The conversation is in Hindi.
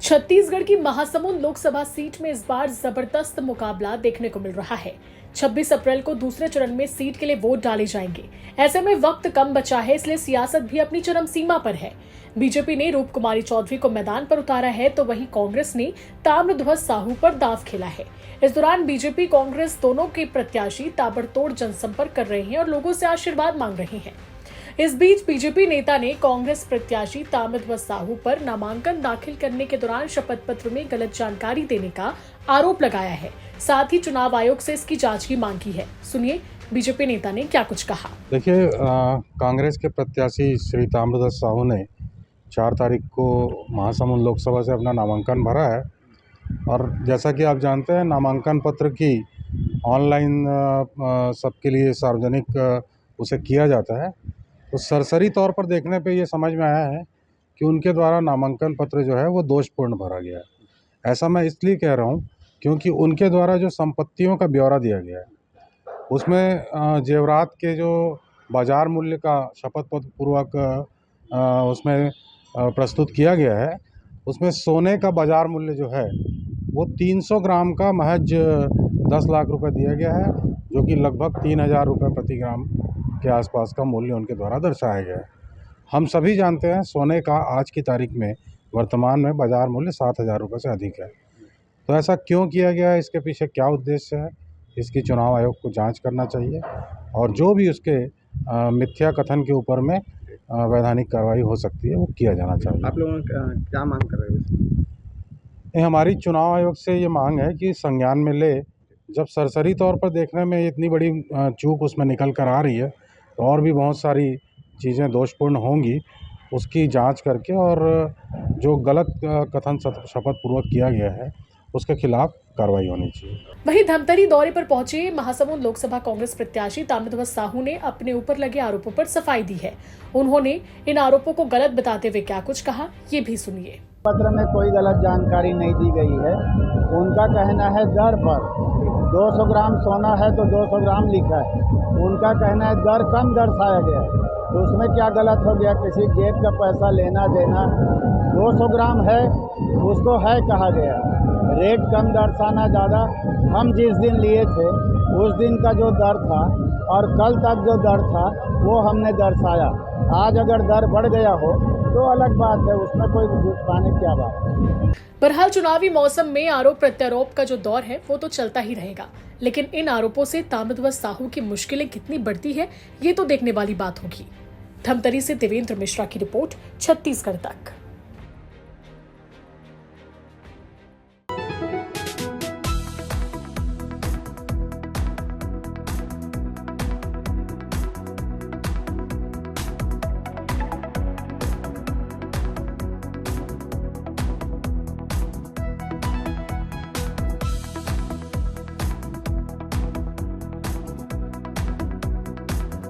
छत्तीसगढ़ की महासमुंद लोकसभा सीट में इस बार जबरदस्त मुकाबला देखने को मिल रहा है। 26 अप्रैल को दूसरे चरण में सीट के लिए वोट डाले जाएंगे। ऐसे में वक्त कम बचा है, इसलिए सियासत भी अपनी चरम सीमा पर है। बीजेपी ने रूप कुमारी चौधरी को मैदान पर उतारा है, तो वहीं कांग्रेस ने ताम्रध्वज साहू पर दांव खेला है। इस दौरान बीजेपी कांग्रेस दोनों के प्रत्याशी ताबड़तोड़ जनसंपर्क कर रहे हैं और लोगों से आशीर्वाद मांग रहे हैं। इस बीच बीजेपी नेता ने कांग्रेस प्रत्याशी ताम्रध्वज साहू पर नामांकन दाखिल करने के दौरान शपथ पत्र में गलत जानकारी देने का आरोप लगाया है। साथ ही चुनाव आयोग से इसकी जांच की मांग की है। सुनिए बीजेपी नेता ने क्या कुछ कहा। देखिए, कांग्रेस के प्रत्याशी श्री ताम्रध्वज साहू ने 4 तारीख को महासमुंद लोकसभा से अपना नामांकन भरा है और जैसा कि आप जानते हैं, नामांकन पत्र की ऑनलाइन सबके लिए सार्वजनिक उसे किया जाता है। तो सरसरी तौर पर देखने पे ये समझ में आया है कि उनके द्वारा नामांकन पत्र जो है वो दोषपूर्ण भरा गया है। ऐसा मैं इसलिए कह रहा हूँ क्योंकि उनके द्वारा जो संपत्तियों का ब्यौरा दिया गया है उसमें जेवरात के जो बाजार मूल्य का शपथ पत्र पूर्वक उसमें प्रस्तुत किया गया है, उसमें सोने का बाजार मूल्य जो है वो 300 ग्राम का महज 10 लाख रुपए दिया गया है, जो कि लगभग 3,000 रुपये प्रति ग्राम के आसपास का मूल्य उनके द्वारा दर्शाया गया है। हम सभी जानते हैं सोने का आज की तारीख में वर्तमान में बाजार मूल्य 7,000 रुपये से अधिक है। तो ऐसा क्यों किया गया है, इसके पीछे क्या उद्देश्य है, इसकी चुनाव आयोग को जांच करना चाहिए और जो भी उसके मिथ्या कथन के ऊपर में वैधानिक कार्रवाई हो सकती है वो किया जाना चाहिए। आप लोगों क्या मांग कर रहे हो? हमारी चुनाव आयोग से ये मांग है कि संज्ञान में ले। जब सरसरी तौर पर देखने में इतनी बड़ी चूक उसमें निकल कर आ रही है तो और भी बहुत सारी चीज़ें दोषपूर्ण होंगी, उसकी जांच करके और जो गलत कथन शपथ पूर्वक किया गया है उसके खिलाफ कार्रवाई होनी चाहिए। वहीं धमतरी दौरे पर पहुंचे महासमुंद लोकसभा कांग्रेस प्रत्याशी ताम्रध्वज साहू ने अपने ऊपर लगे आरोपों पर सफाई दी है। उन्होंने इन आरोपों को गलत बताते हुए क्या कुछ कहा, ये भी सुनिए। पत्र में कोई गलत जानकारी नहीं दी गई है। उनका कहना है दर पर 200 ग्राम सोना है तो 200 ग्राम लिखा है। उनका कहना है दर कम दर्शाया गया है, तो उसमें क्या गलत हो गया? किसी जेब का पैसा लेना देना 200 ग्राम है उसको है कहा गया, रेट कम दर्शाना ज़्यादा। हम जिस दिन लिए थे उस दिन का जो दर था और कल तक जो दर था वो हमने दर्शाया। आज अगर दर बढ़ गया हो तो अलग बात है, उसमें कोई छुपाने क्या बात है। बहरहाल चुनावी मौसम में आरोप प्रत्यारोप का जो दौर है वो तो चलता ही रहेगा, लेकिन इन आरोपों से ताम्रध्वज साहू की मुश्किलें कितनी बढ़ती है ये तो देखने वाली बात होगी। धमतरी से देवेंद्र मिश्रा की रिपोर्ट, छत्तीसगढ़ तक।